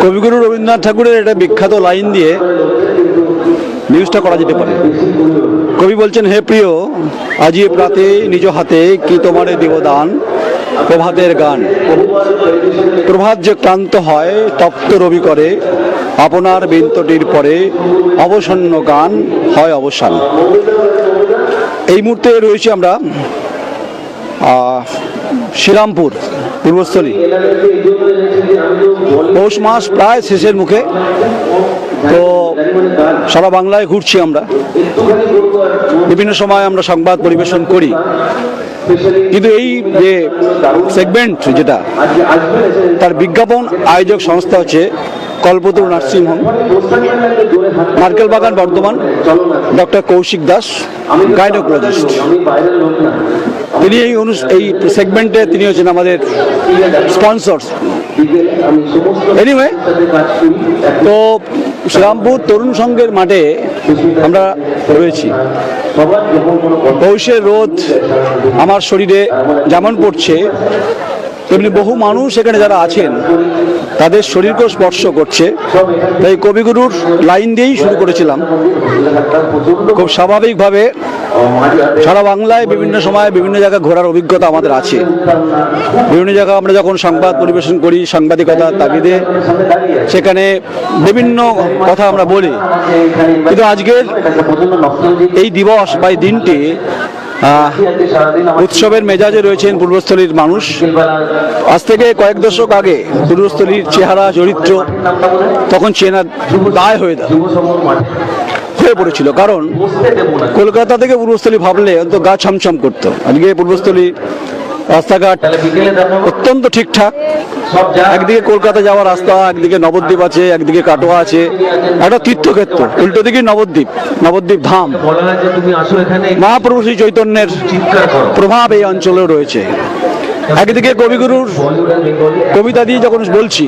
কবিগুরু রবীন্দ্রনাথ ঠাকুরের একটা বিখ্যাত লাইন দিয়ে নিউজটা করা যেতে পারে। কবি বলছেন, হে প্রিয়, আজি প্রাতে নিজ হাতে কি তোমারে দিব দান, প্রভাতের গান। প্রভাত যে ক্লান্ত হয় তপ্ত রবি করে, আপনার বিন্তটির পরে অবসন্ন গান হয় অবসান। এই মুহূর্তে রয়েছি আমরা শ্রীরামপুর পূর্বস্থলী। পৌষ মাস প্রায় শেষের মুখে, তো সারা বাংলায় ঘুরছি আমরা। বিভিন্ন সময় আমরা সংবাদ পরিবেশন করি, কিন্তু এই যে সেগমেন্ট যেটা, তার বিজ্ঞাপন আয়োজক সংস্থা হচ্ছে কল্পতরু nursing home, Narkel Bagan, Bardhaman. Doctor Kaushik Das, gynaecologist. তিনি এই সেগমেন্টে তিনি হচ্ছেন আমাদের স্পন্সর। এনিওয়ে, তো শ্রীরামপুর তরুণ সংঘের মাঠে আমরা রয়েছি। পৌষের রোদ আমার শরীরে যেমন পড়ছে, তেমনি বহু মানুষ এখানে যারা আছেন তাদের শরীরকেও স্পর্শ করছে। তাই কবিগুরুর লাইন দিয়েই শুরু করেছিলাম। খুব স্বাভাবিকভাবে সারা বাংলায় বিভিন্ন সময় বিভিন্ন জায়গায় ঘোরার অভিজ্ঞতা আমাদের আছে। বিভিন্ন জায়গায় আমরা যখন সংবাদ পরিবেশন করি, সাংবাদিকতার তাগিদে সেখানে বিভিন্ন কথা আমরা বলি। কিন্তু আজকের এই দিবস বা এই দিনটি উৎসবের মেজাজে রয়েছেন পূর্বস্থলীর মানুষ। আজ থেকে কয়েক দশক আগে পূর্বস্থলীর চেহারা চরিত্র তখন চেনা দায় হয়ে পড়েছিল, কারণ কলকাতা থেকে পূর্বস্থলী ভাবলে অন্তত গা ছমছম করতো। আজকে পূর্বস্থলী রাস্তাঘাট অত্যন্ত ঠিকঠাক। একদিকে কলকাতা যাওয়ার রাস্তা, একদিকে নবদ্বীপ আছে, একদিকে কাটোয়া আছে, একটা তীর্থক্ষেত্র। উল্টো দিকে নবদ্বীপ ধাম। মহাপ্রভু শ্রী চৈতন্যের প্রভাব এই অঞ্চলেও রয়েছে। একদিকে কবিগুরুর কবিতা দিয়ে যখন বলছি,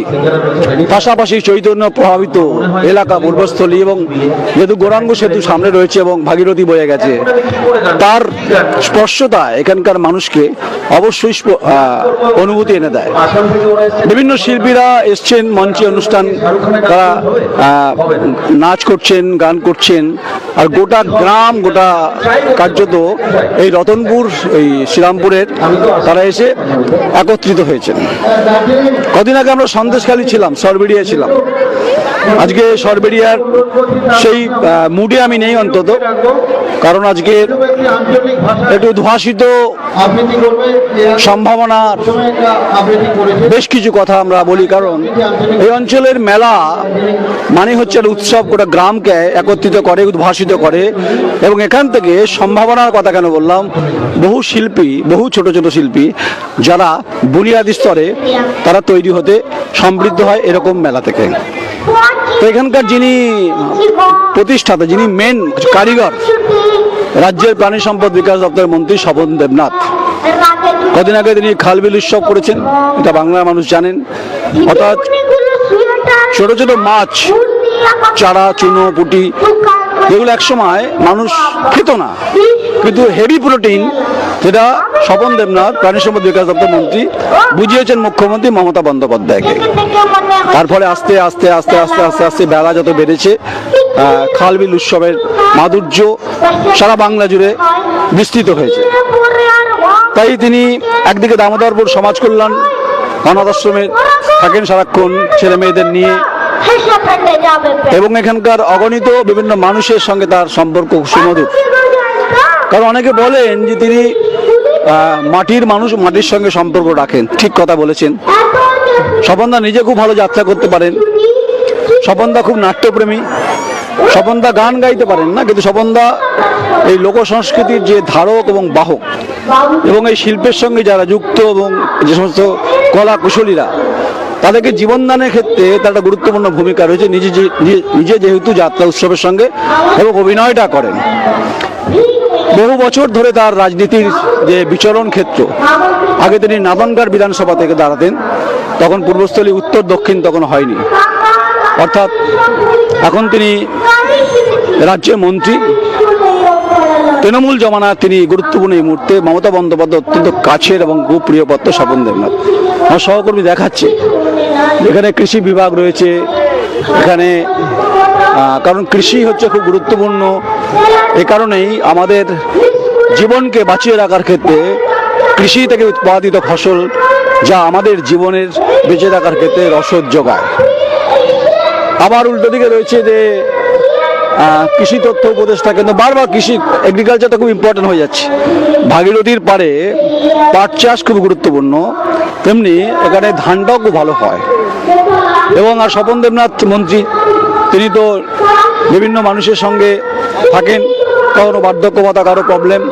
পাশাপাশি চৈতন্য প্রভাবিত এলাকা পূর্বস্থলী, এবং যেহেতু গৌরাঙ্গ সেতু সামনে রয়েছে এবং ভাগীরথী বয়ে গেছে, তার স্পর্শতা এখানকার মানুষকে অবশ্যই অনুভূতি এনে দেয়। বিভিন্ন শিল্পীরা এসছেন মঞ্চে, অনুষ্ঠান তারা নাচ করছেন, গান করছেন, আর গোটা গ্রাম, গোটা কার্যত এই রতনপুর, এই শ্রীরামপুরের তারা এসে একত্রিত হয়েছেন। কদিন আগে আমরা সন্দেশখালী ছিলাম, সরবেরিয়া ছিলাম। আজকে সরবেরিয়ার সেই মুডে আমি নেই অন্তত, কারণ আজকে একটু উদ্ভাসিত সম্ভাবনার বেশ কিছু কথা আমরা বলি। কারণ এই অঞ্চলের মেলা মানে হচ্ছে একটা উৎসব, গোটা গ্রামকে একত্রিত করে, উদ্ভাসিত করে। এবং এখান থেকে সম্ভাবনার কথা কেন বললাম, বহু শিল্পী, বহু ছোট ছোট শিল্পী যারা বুনিয়াদি স্তরে তারা তৈরি হতে সমৃদ্ধ হয় এরকম মেলা থেকে। তো এখানকার যিনি প্রতিষ্ঠাতা, যিনি মেন কারিগর, রাজ্যের প্রাণী সম্পদ বিকাশ দপ্তরের মন্ত্রী স্বপন দেবনাথ। কদিন আগে তিনি খালবিল উৎসব করেছেন, এটা বাংলার মানুষ জানেন। অর্থাৎ ছোট ছোট মাছ, চারা, চুনো, পুঁটি, যেগুলো একসময় মানুষ খেত না, কিন্তু হেভি প্রোটিন, যেটা স্বপন দেবনাথ প্রাণী সম্পদ বিকাশ দপ্তর মন্ত্রী বুঝিয়েছেন মুখ্যমন্ত্রী মমতা বন্দ্যোপাধ্যায়কে। তারপরে আস্তে আস্তে আস্তে আস্তে আস্তে আস্তে বেলা যত বেড়েছে, খালবিল উৎসবের মাধুর্য সারা বাংলা জুড়ে বিস্তৃত হয়েছে। তাই তিনি একদিকে দামোদরপুর সমাজ কল্যাণ অনাথ আশ্রমে থাকেন সারাক্ষণ ছেলে মেয়েদের নিয়ে, এবং এখানকার অগণিত বিভিন্ন মানুষের সঙ্গে তার সম্পর্ক সুমধুর। কারণ অনেকে বলেন যে তিনি মাটির মানুষ, মাটির সঙ্গে সম্পর্ক রাখেন। ঠিক কথা বলেছেন। স্বপনদা নিজে খুব ভালো যাত্রা করতে পারেন, স্বপনদা খুব নাট্যপ্রেমী, স্বপনদা গান গাইতে পারেন না, কিন্তু স্বপনদা এই লোক সংস্কৃতির যে ধারক এবং বাহক, এবং এই শিল্পের সঙ্গে যারা যুক্ত এবং যে সমস্ত কলা কুশলীরা, তাদেরকে জীবনদানের ক্ষেত্রে তার একটা গুরুত্বপূর্ণ ভূমিকা রয়েছে। নিজে যেহেতু যাত্রা উৎসবের সঙ্গে এবং অভিনয়টা করেন, বহু বছর ধরে তার রাজনীতির যে বিচরণ ক্ষেত্র, আগে তিনি নাদনগড় বিধানসভা থেকে দাঁড়াতেন, তখন পূর্বস্থলী উত্তর দক্ষিণ তখন হয়নি। অর্থাৎ এখন তিনি রাজ্যের মন্ত্রী, তৃণমূল জমানার তিনি গুরুত্বপূর্ণ। এই মুহূর্তে মমতা বন্দ্যোপাধ্যায় অত্যন্ত কাছের এবং খুব প্রিয় পাত্র স্বপন দেবনাথ। আমার সহকর্মী দেখাচ্ছে এখানে কৃষি বিভাগ রয়েছে এখানে, কারণ কৃষি হচ্ছে খুব গুরুত্বপূর্ণ। এই কারণেই আমাদের জীবনকে বাঁচিয়ে রাখার ক্ষেত্রে কৃষি থেকে উৎপাদিত ফসল যা আমাদের জীবনের বেঁচে থাকার ক্ষেত্রে রসদ যোগায়। আবার উল্টো দিকে রয়েছে যে কৃষি তথ্য উপদেষ্টা কেন্দ্র, বারবার কৃষি এগ্রিকালচারটা খুব ইম্পর্টেন্ট হয়ে যাচ্ছে। ভাগীরথীর পারে পাট চাষ খুব গুরুত্বপূর্ণ, তেমনি এখানে ধানটাও খুব ভালো হয়। এবং আর স্বপন দেবনাথ মন্ত্রী, তিনি তো বিভিন্ন মানুষের সঙ্গে থাকেন, কারো বার্ধক্য ভাতা, কারো প্রবলেম,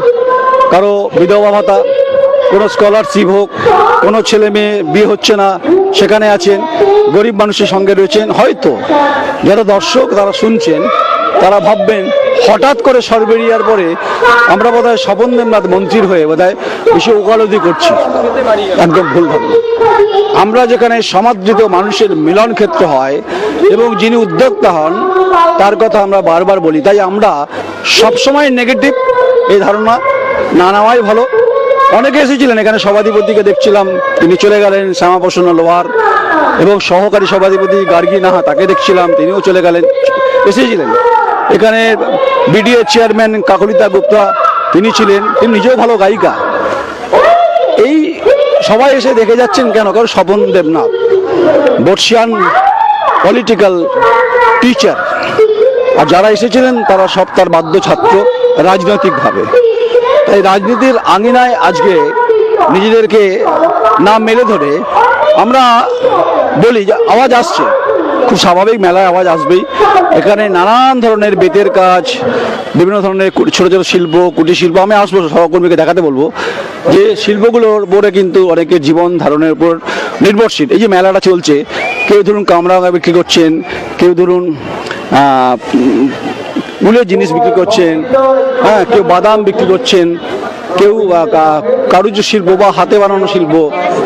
কারো বিধবা ভাতা, কোনো স্কলারশিপ হোক, কোনো ছেলে মেয়ে বিয়ে হচ্ছে না সেখানে আছেন, গরিব মানুষের সঙ্গে রয়েছেন। হয়তো যারা দর্শক তারা শুনছেন, তারা ভাববেন হঠাৎ করে সরবেরিয়ার পরে আমরা বোধহয় স্বপন দেবনাথ মন্ত্রীর হয়ে বোধহয় বেশি ওকালতি করছি। একদম ভুল ভাবনা। আমরা যেখানে সমাদৃত মানুষের মিলন ক্ষেত্র হয় এবং যিনি উদ্যোক্তা হন তার কথা আমরা বারবার বলি। তাই আমরা সবসময় নেগেটিভ এই ধারণা না নেওয়াই ভালো। অনেকে এসেছিলেন এখানে, সভাধিপতিকে দেখছিলাম, তিনি চলে গেলেন, শ্যামাপ্রসন্ন লোহার, এবং সহকারী সভাধিপতি গার্গী নাহা, তাকে দেখছিলাম, তিনিও চলে গেলেন, এসেছিলেন। এখানে বিডিএ চেয়ারম্যান কাকলিতা গুপ্তা, তিনি ছিলেন, তিনি নিজেও ভালো গায়িকা। এই সবাই এসে দেখে যাচ্ছেন কেন? কারণ স্বপন দেবনাথ বর্ষিয়ান পলিটিক্যাল টিচার, আর যারা এসেছিলেন তারা সব তার বাধ্য ছাত্র রাজনৈতিকভাবে। তাই রাজনীতির আঙিনায় আজকে নিজেদেরকে না মেলে ধরে আমরা বলি যে আওয়াজ আসছে, খুব স্বাভাবিক, মেলায় আওয়াজ আসবেই। এখানে নানান ধরনের বেতের কাজ, বিভিন্ন ধরনের ছোটো ছোটো শিল্প, কুটির শিল্প, আমি আসবো সহকর্মীকে দেখাতে বলবো যে শিল্পগুলোর উপরে কিন্তু অনেকের জীবন ধারণের উপর নির্ভরশীল। এই যে মেলাটা চলছে, কেউ ধরুন কামরাঙা বিক্রি করছেন, কেউ ধরুন উলের জিনিস বিক্রি করছেন, হ্যাঁ, কেউ বাদাম বিক্রি করছেন, কেউ কারুজ্য শিল্প বা হাতে বানানো শিল্প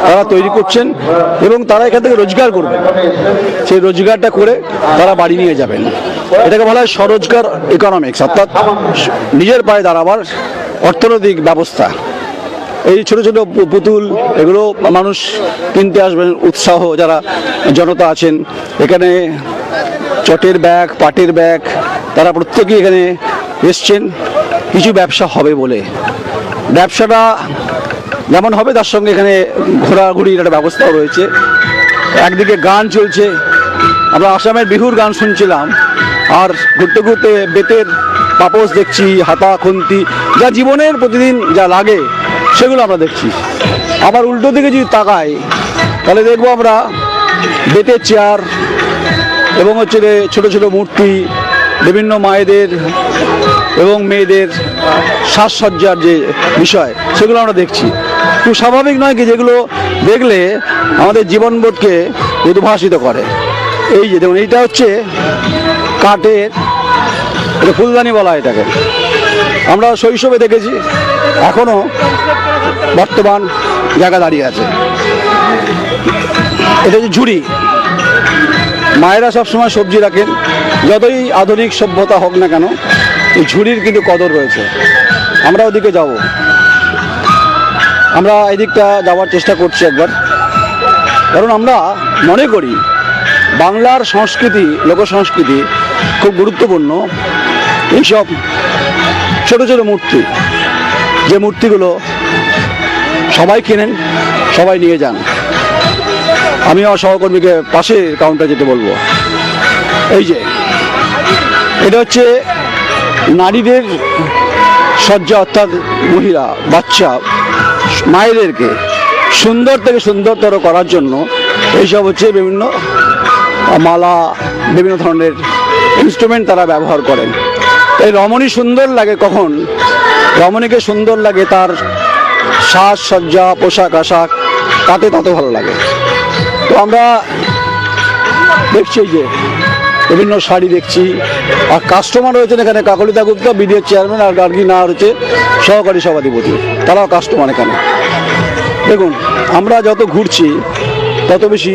তারা তৈরি করছেন এবং তারা এখান থেকে রোজগার করবেন। সেই রোজগারটা করে তারা বাড়ি নিয়ে যাবেন। এটাকে বলা হয় স্বরোজগার ইকোনমিক্স, অর্থাৎ নিজের পায়ে দাঁড়াবার অর্থনৈতিক ব্যবস্থা। এই ছোট ছোট পুতুল, এগুলো মানুষ কিনতে আসবেন, উৎসাহ যারা জনতা আছেন। এখানে চটের ব্যাগ, পাটের ব্যাগ, তারা প্রত্যেকেই এখানে এসছেন কিছু ব্যবসা হবে বলে। ব্যবসাটা যেমন হবে তার সঙ্গে এখানে ঘোরাঘুরির একটা ব্যবস্থাও রয়েছে। একদিকে গান চলছে, আমরা আসামের বিহুর গান শুনছিলাম, আর ঘুরতে ঘুরতে বেতের পাপোশ দেখছি, হাতা খুন্তি, যা জীবনের প্রতিদিন যা লাগে সেগুলো আমরা দেখছি। আবার উল্টো দিকে যদি তাকাই তাহলে দেখবো আমরা বেতের চেয়ার এবং হচ্ছে ছোটো ছোটো মূর্তি, বিভিন্ন মায়েদের এবং মেয়েদের সাজসজ্জার যে বিষয় সেগুলো আমরা দেখছি। খুব স্বাভাবিক নয় কি, যেগুলো দেখলে আমাদের জীবনবোধকে উদ্ভাসিত করে। এই যে দেখুন, এইটা হচ্ছে কাঠের, এটা ফুলদানি বলা হয় এটাকে। আমরা শৈশবে দেখেছি, এখনো বর্তমান জায়গা দাঁড়িয়ে আছে। এটা হচ্ছে ঝুড়ি। মায়েরা সবসময় সবজি রাখেন, যতই আধুনিক সভ্যতা হোক না কেন এই ঝুড়ির কিন্তু কদর রয়েছে। আমরা ওদিকে যাব, আমরা এদিকটা যাওয়ার চেষ্টা করছি একবার, কারণ আমরা মনে করি বাংলার সংস্কৃতি, লোকসংস্কৃতি খুব গুরুত্বপূর্ণ। এইসব ছোটো ছোটো মূর্তি, যে মূর্তিগুলো সবাই কেনেন, সবাই নিয়ে যান। আমি আমার সহকর্মীকে পাশে কাউন্টার যেতে বলবো। এই যে এটা হচ্ছে নারীদের সজ্জা, অর্থাৎ মহিলা, বাচ্চা, মায়েদেরকে সুন্দর থেকে সুন্দরতর করার জন্য এইসব হচ্ছে বিভিন্ন মালা, বিভিন্ন ধরনের ইনস্ট্রুমেন্ট তারা ব্যবহার করেন। এই রমণী সুন্দর লাগে কখন? রমণীকে সুন্দর লাগে তার সাজসজ্জা, পোশাক আশাক, তাতে তত ভালো লাগে। তো আমরা দেখছি যে বিভিন্ন শাড়ি দেখছি, আর কাস্টমার রয়েছেন এখানে কাকলিতা গুপ্তা, বিডিএ চেয়ারম্যান, আর গার্গী না হচ্ছে সহকারী সভাধিপতি, তারাও কাস্টমার এখানে। দেখুন, আমরা যত ঘুরছি তত বেশি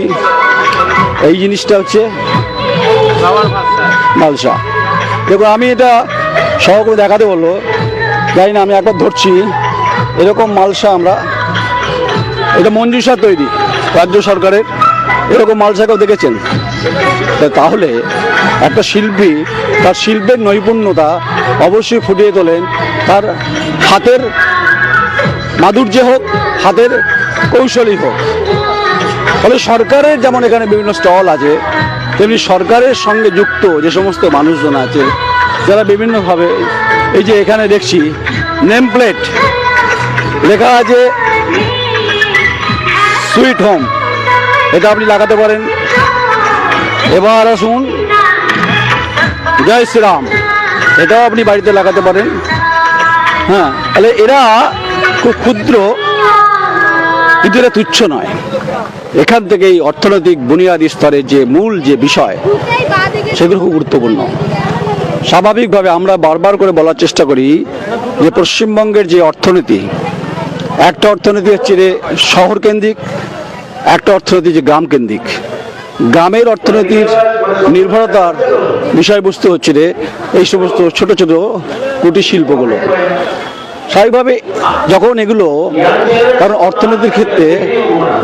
এই জিনিসটা হচ্ছে মালসা। দেখুন, আমি এটা সহকারী দেখাতে বললো, জানি না, আমি একবার ধরছি এরকম মালসা। আমরা এটা মঞ্জুসা তৈরি, রাজ্য সরকারের এরকম মালসাকেও দেখেছেন? তাহলে একটা শিল্পী তার শিল্পের নৈপুণ্যতা অবশ্যই ফুটিয়ে তোলেন, তার হাতের মাধুর্য হোক, হাতের কৌশলী হোক। ফলে সরকারের যেমন এখানে বিভিন্ন স্টল আছে, তেমনি সরকারের সঙ্গে যুক্ত যে সমস্ত মানুষজন আছে যারা বিভিন্নভাবে, এই যে এখানে দেখছি নেম প্লেট লেখা আছে সুইট হোম, এটা আপনি লাগাতে পারেন। এবার আসুন জয় শ্রীরাম, এটাও আপনি বাড়িতে লাগাতে পারেন। হ্যাঁ, তাহলে এরা খুব ক্ষুদ্র, কিন্তু এরা তুচ্ছ নয়। এখান থেকেই অর্থনৈতিক বুনিয়াদী স্তরের যে মূল যে বিষয়, সেগুলো খুব গুরুত্বপূর্ণ। স্বাভাবিকভাবে আমরা বারবার করে বলার চেষ্টা করি যে পশ্চিমবঙ্গের যে অর্থনীতি, একটা অর্থনীতি হচ্ছে যে শহর কেন্দ্রিক, একটা অর্থনীতি যে গ্রাম কেন্দ্রিক। গ্রামের অর্থনীতির নির্ভরতার বিষয়বস্তু হচ্ছে যে এই সমস্ত ছোট ছোট কুটির শিল্পগুলো। স্বাভাবিকভাবে যখন এগুলো কারণ অর্থনীতির ক্ষেত্রে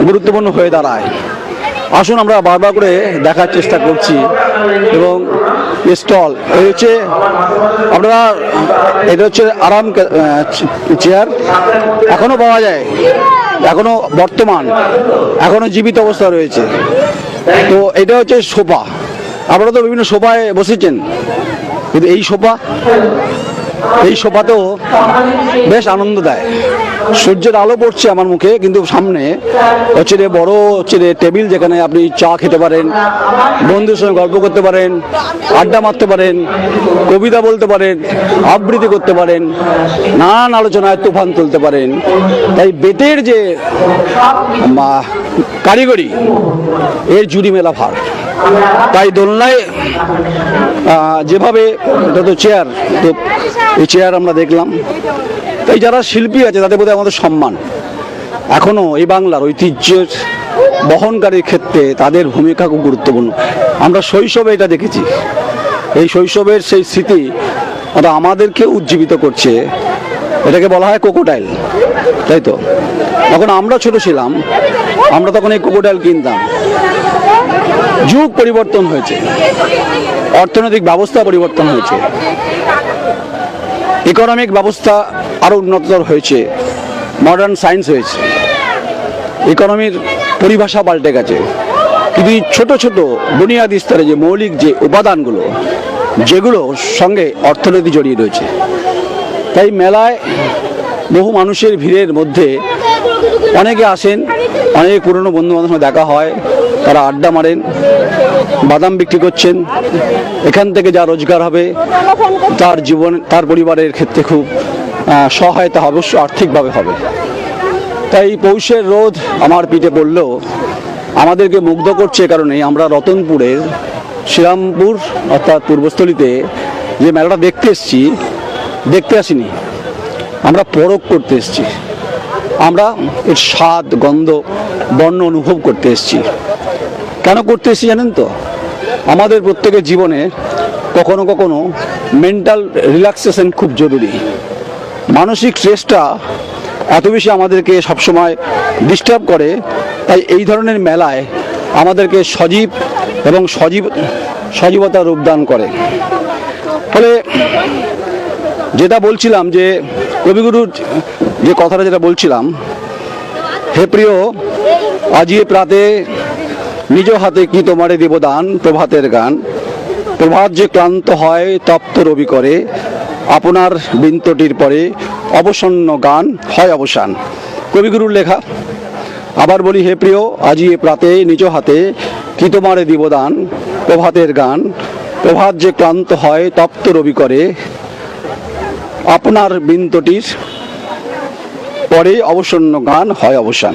গুরুত্বপূর্ণ হয়ে দাঁড়ায়, আসুন আমরা বারবার করে দেখার চেষ্টা করছি। এবং স্টল এই হচ্ছে আপনারা, এটা হচ্ছে আরাম চেয়ার, এখনো পাওয়া যায়, এখনো বর্তমান, এখনো জীবিত অবস্থা রয়েছে। তো এটা হচ্ছে সোফা, আপনারা তো বিভিন্ন সোফায় বসেছেন, কিন্তু এই সোফাতেও বেশ আনন্দ দেয়। সূর্যের আলো পড়ছে আমার মুখে, কিন্তু সামনে হচ্ছে রে বড় হচ্ছে রে টেবিল, যেখানে আপনি চা খেতে পারেন, বন্ধুদের সঙ্গে গল্প করতে পারেন, আড্ডা মারতে পারেন, কবিতা বলতে পারেন, আবৃত্তি করতে পারেন, নানান আলোচনায় তুফান তুলতে পারেন। তাই বেতের যে কারিগরি, এর জুড়ি মেলা ভার। তাই দোলনায় যেভাবে, এটা তো চেয়ার, তো এই চেয়ার আমরা দেখলাম। তাই যারা শিল্পী আছে তাদের প্রতি আমাদের সম্মান। এখনো এই বাংলার ঐতিহ্যের বহনকারীর ক্ষেত্রে তাদের ভূমিকা খুব গুরুত্বপূর্ণ। আমরা শৈশবে এটা দেখেছি, এই শৈশবের সেই স্মৃতি ওটা আমাদেরকে উজ্জীবিত করছে। এটাকে বলা হয় ক্রোকোডাইল, তাই তো? যখন আমরা ছোট ছিলাম, আমরা তখন এই ক্রোকোডাইল কিনতাম। যুগ পরিবর্তন হয়েছে, অর্থনৈতিক ব্যবস্থা পরিবর্তন হয়েছে, ইকোনমিক ব্যবস্থা আরও উন্নততর হয়েছে, মডার্ন সায়েন্স হয়েছে, ইকোনমির পরিভাষা পাল্টে গেছে। কিন্তু এই ছোট ছোট বুনিয়াদী স্তরে যে মৌলিক যে উপাদানগুলো, যেগুলোর সঙ্গে অর্থনীতি জড়িয়ে রয়েছে, তাই মেলায় বহু মানুষের ভিড়ের মধ্যে অনেকে আসেন, অনেক পুরনো বন্ধু বান্ধব দেখা হয়, তারা আড্ডা মারেন, বাদাম বিক্রি করছেন। এখান থেকে যা রোজগার হবে তার জীবন, তার পরিবারের ক্ষেত্রে খুব সহায়তা অবশ্য আর্থিকভাবে হবে। তাই পৌষের রোদ আমার পিঠে পড়লেও আমাদেরকে মুগ্ধ করছে, কারণে আমরা রতনপুরের শ্রীরামপুর অর্থাৎ পূর্বস্থলীতে যে মেলাটা দেখতে আসিনি, আমরা পরখ করতে এসেছি। আমরা এর স্বাদ, গন্ধ, বর্ণ অনুভব করতে এসেছি। কেন করতে এসেছি জানেন তো? আমাদের প্রত্যেকের জীবনে কখনো কখনো মেন্টাল রিল্যাক্সেশন খুব জরুরি। মানসিক স্ট্রেসটা এত বেশি আমাদেরকে সবসময় ডিস্টার্ব করে, তাই এই ধরনের মেলায় আমাদেরকে সজীব এবং সজীবতা রূপদান করে। ফলে যেটা বলছিলাম, যে কবিগুরুর যে কথাটা যেটা বলছিলাম, হে প্রিয় আজিয়ে প্রাতে নিজ হাতে কি তোমারে দেব দান, প্রভাতের গান, প্রভাত যে ক্লান্ত হয় তপ্ত রবি করে, আপনার বিন্তটির পরে অবসন্ন গান হয় অবসান। কবিগুরুর লেখা। আবার বলি, হে প্রিয় আজিয়ে প্রাতে নিজ হাতে কি তোমারে দিব দান, প্রভাতের গান, প্রভাত যে ক্লান্ত হয় তপ্ত রবি করে, আপনার বিন্তটির পরে অবসন্ন গান হয় অবসান।